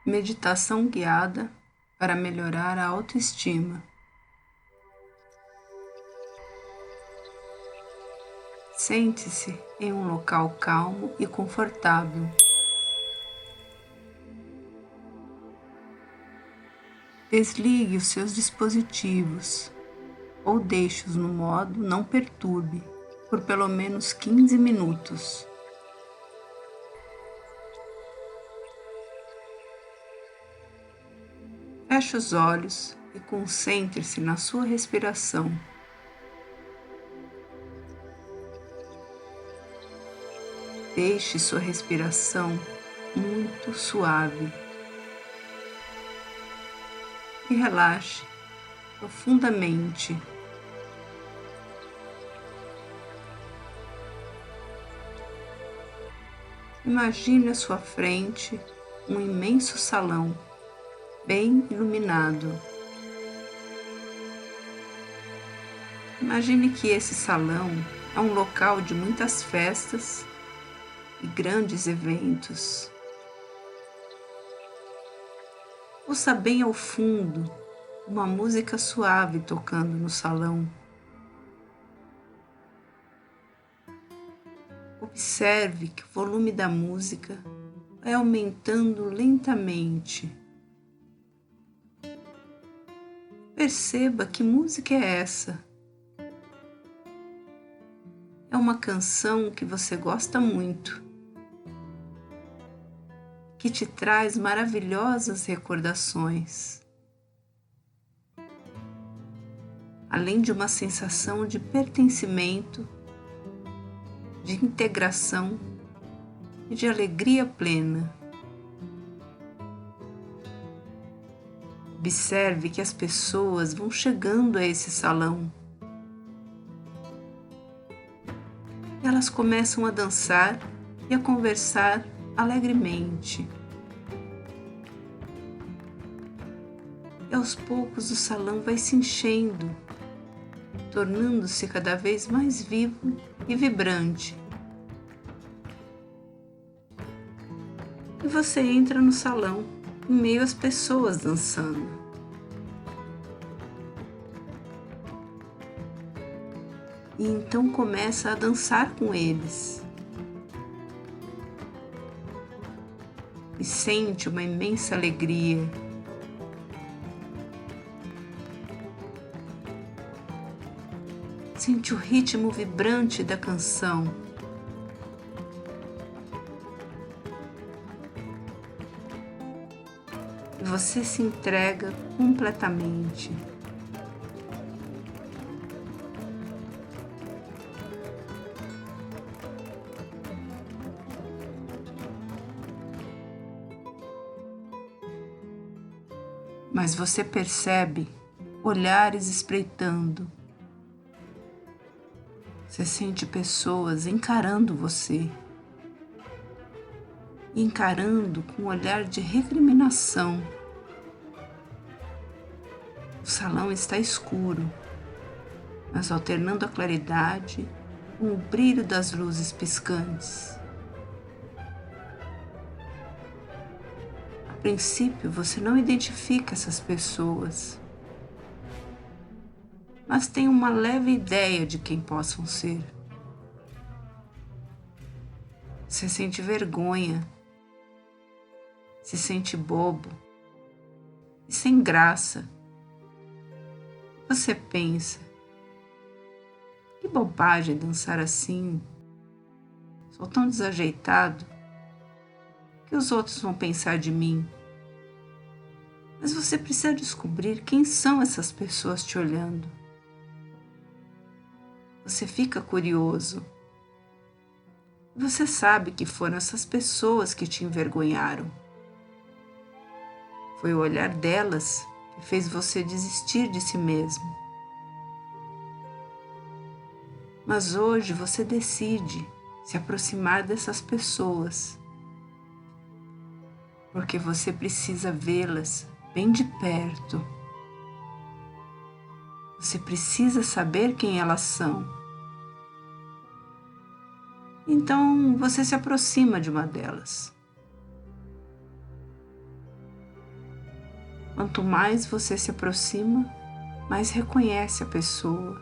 Meditação guiada para melhorar a autoestima. Sente-se em um local calmo e confortável. Desligue os seus dispositivos ou deixe-os no modo não perturbe por pelo menos 15 minutos. Feche os olhos e concentre-se na sua respiração. Deixe sua respiração muito suave e relaxe profundamente. Imagine à sua frente um imenso salão, bem iluminado. Imagine que esse salão é um local de muitas festas e grandes eventos. Ouça bem ao fundo uma música suave tocando no salão. Observe que o volume da música vai aumentando lentamente. Perceba que música é essa. É uma canção que você gosta muito, que te traz maravilhosas recordações, além de uma sensação de pertencimento, de integração e de alegria plena. Observe que as pessoas vão chegando a esse salão. Elas começam a dançar e a conversar alegremente. E aos poucos o salão vai se enchendo, tornando-se cada vez mais vivo e vibrante. E você entra no salão em meio às pessoas dançando. E então começa a dançar com eles. E sente uma imensa alegria. Sente o ritmo vibrante da canção. E você se entrega completamente. Mas você percebe olhares espreitando. Você sente pessoas encarando você, encarando com um olhar de recriminação. O salão está escuro, mas alternando a claridade com o brilho das luzes piscantes. A princípio, você não identifica essas pessoas, mas tem uma leve ideia de quem possam ser. Você sente vergonha, se sente bobo e sem graça. Você pensa, que bobagem dançar assim, sou tão desajeitado, o que os outros vão pensar de mim? Mas você precisa descobrir quem são essas pessoas te olhando. Você fica curioso. Você sabe que foram essas pessoas que te envergonharam. Foi o olhar delas que fez você desistir de si mesmo. Mas hoje você decide se aproximar dessas pessoas, porque você precisa vê-las bem de perto. Você precisa saber quem elas são. Então você se aproxima de uma delas. Quanto mais você se aproxima, mais reconhece a pessoa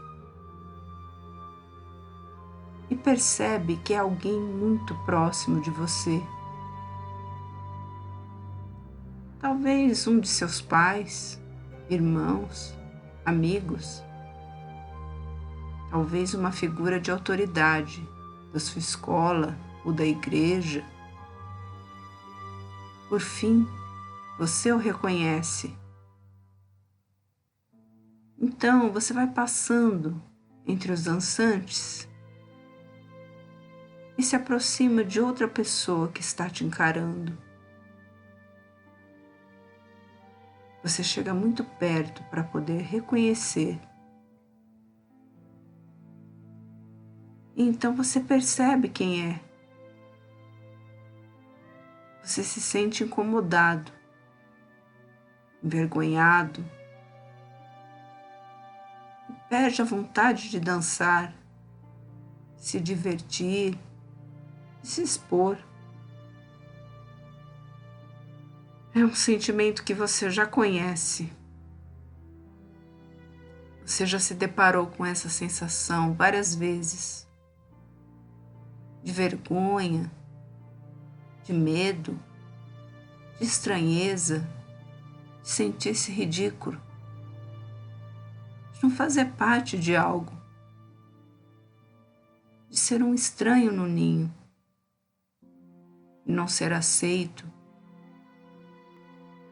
e percebe que é alguém muito próximo de você. Talvez um de seus pais, irmãos, amigos. Talvez uma figura de autoridade da sua escola ou da igreja. Por fim, você o reconhece. Então, você vai passando entre os dançantes e se aproxima de outra pessoa que está te encarando. Você chega muito perto para poder reconhecer. E então você percebe quem é. Você se sente incomodado, envergonhado, e perde a vontade de dançar, se divertir, se expor. É um sentimento que você já conhece. Você já se deparou com essa sensação várias vezes. De vergonha, de medo, de estranheza, de sentir-se ridículo, de não fazer parte de algo, de ser um estranho no ninho, de não ser aceito,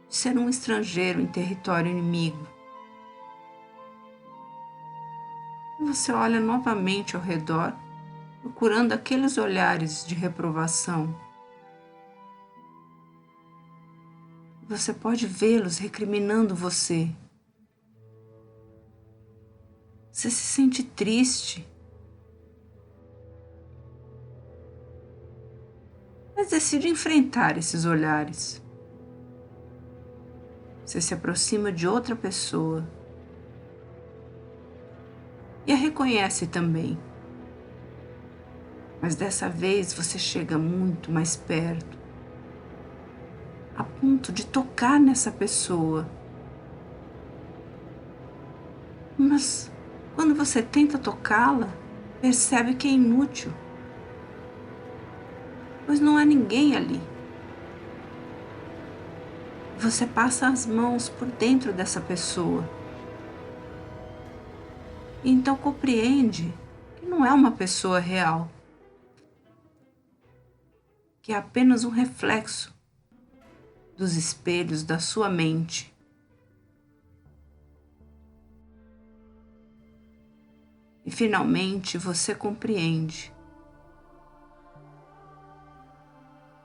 de ser um estrangeiro em território inimigo. E você olha novamente ao redor, procurando aqueles olhares de reprovação. Você pode vê-los recriminando você. Você se sente triste, mas decide enfrentar esses olhares. Você se aproxima de outra pessoa e a reconhece também. Mas dessa vez você chega muito mais perto, a ponto de tocar nessa pessoa. Mas quando você tenta tocá-la, percebe que é inútil, pois não há ninguém ali. Você passa as mãos por dentro dessa pessoa e então compreende que não é uma pessoa real, que é apenas um reflexo dos espelhos da sua mente. E finalmente você compreende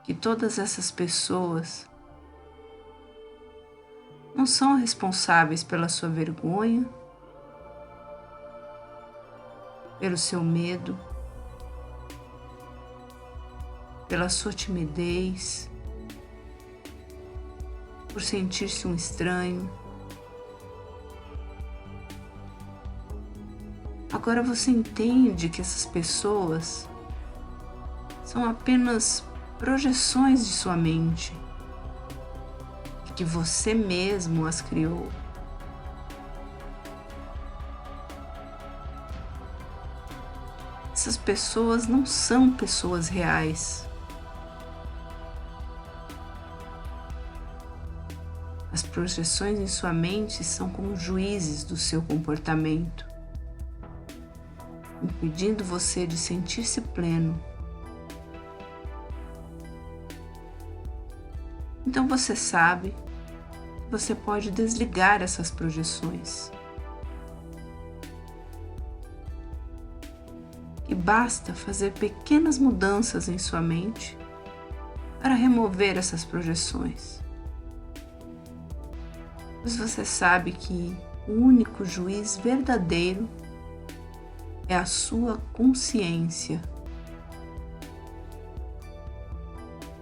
que todas essas pessoas não são responsáveis pela sua vergonha, pelo seu medo, pela sua timidez, por sentir-se um estranho. Agora você entende que essas pessoas são apenas projeções de sua mente, e que você mesmo as criou. Essas pessoas não são pessoas reais. As projeções em sua mente são como juízes do seu comportamento, impedindo você de sentir-se pleno. Então você sabe que você pode desligar essas projeções. E basta fazer pequenas mudanças em sua mente para remover essas projeções. Pois você sabe que o único juiz verdadeiro é a sua consciência.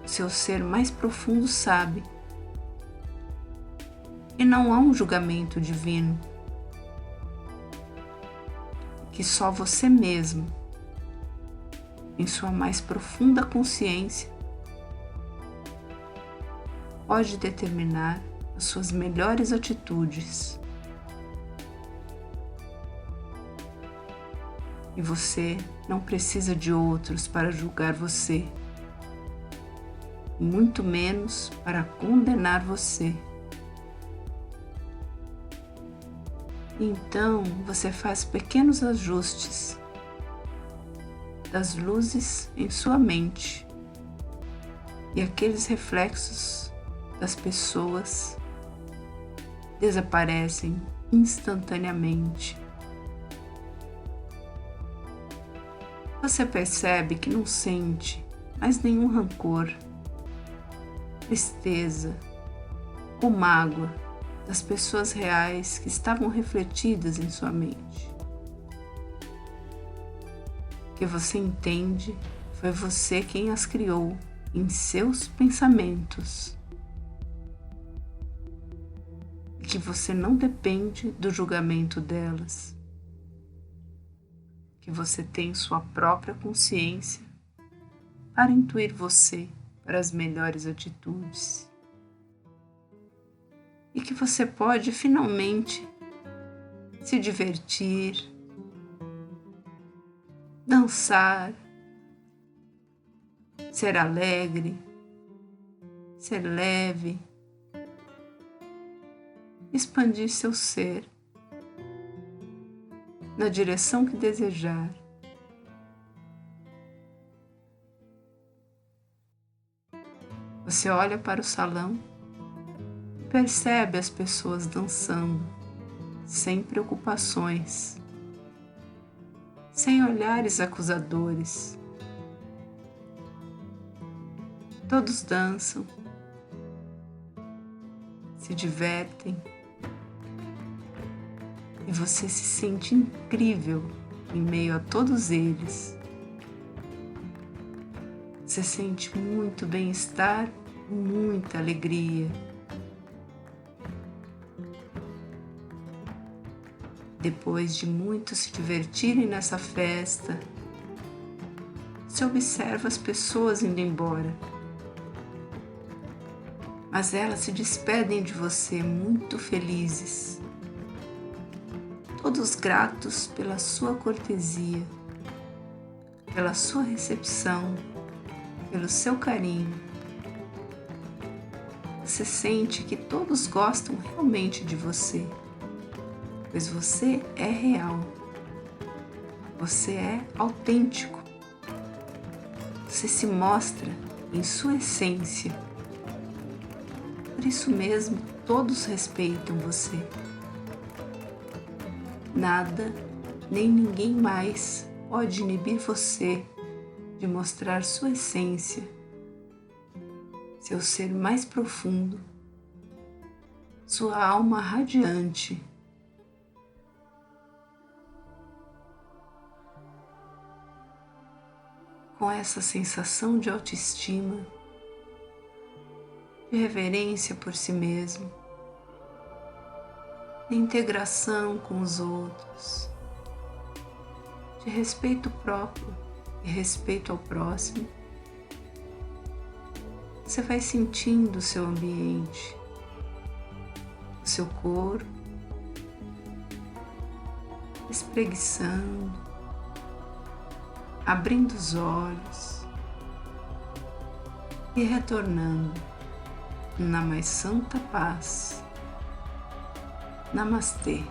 Seu ser mais profundo sabe que não há um julgamento divino, que só você mesmo, em sua mais profunda consciência, pode determinar as suas melhores atitudes. E você não precisa de outros para julgar você, muito menos para condenar você. Então você faz pequenos ajustes das luzes em sua mente e aqueles reflexos das pessoas desaparecem instantaneamente. Você percebe que não sente mais nenhum rancor, tristeza ou mágoa das pessoas reais que estavam refletidas em sua mente. Que você entende foi você quem as criou em seus pensamentos. E que você não depende do julgamento delas. Que você tem sua própria consciência para intuir você para as melhores atitudes. E que você pode finalmente se divertir, dançar, ser alegre, ser leve, expandir seu ser na direção que desejar. Você olha para o salão e percebe as pessoas dançando, sem preocupações, sem olhares acusadores. Todos dançam, se divertem, e você se sente incrível em meio a todos eles. Você sente muito bem-estar e muita alegria. Depois de muitos se divertirem nessa festa, você observa as pessoas indo embora. Mas elas se despedem de você muito felizes. Todos gratos pela sua cortesia, pela sua recepção, pelo seu carinho. Você sente que todos gostam realmente de você, pois você é real, você é autêntico, você se mostra em sua essência. Por isso mesmo, todos respeitam você. Nada, nem ninguém mais pode inibir você de mostrar sua essência, seu ser mais profundo, sua alma radiante. Com essa sensação de autoestima, de reverência por si mesmo, de integração com os outros, de respeito próprio e respeito ao próximo, você vai sentindo o seu ambiente, o seu corpo, espreguiçando, abrindo os olhos e retornando na mais santa paz. Namastê.